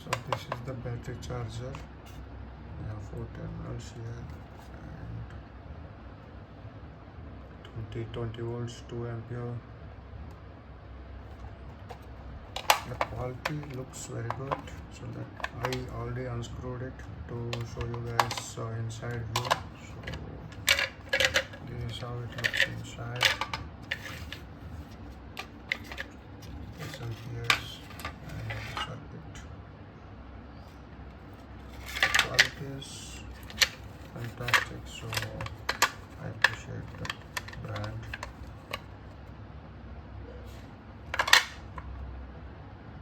So this is the battery charger. We have 4 terminals here and 20 volts, 2 ampere. The quality looks very good, so that I already unscrewed it to show you guys inside view. So this is how it looks inside. SLPS and circuit. Quality is fantastic, so I appreciate the brand.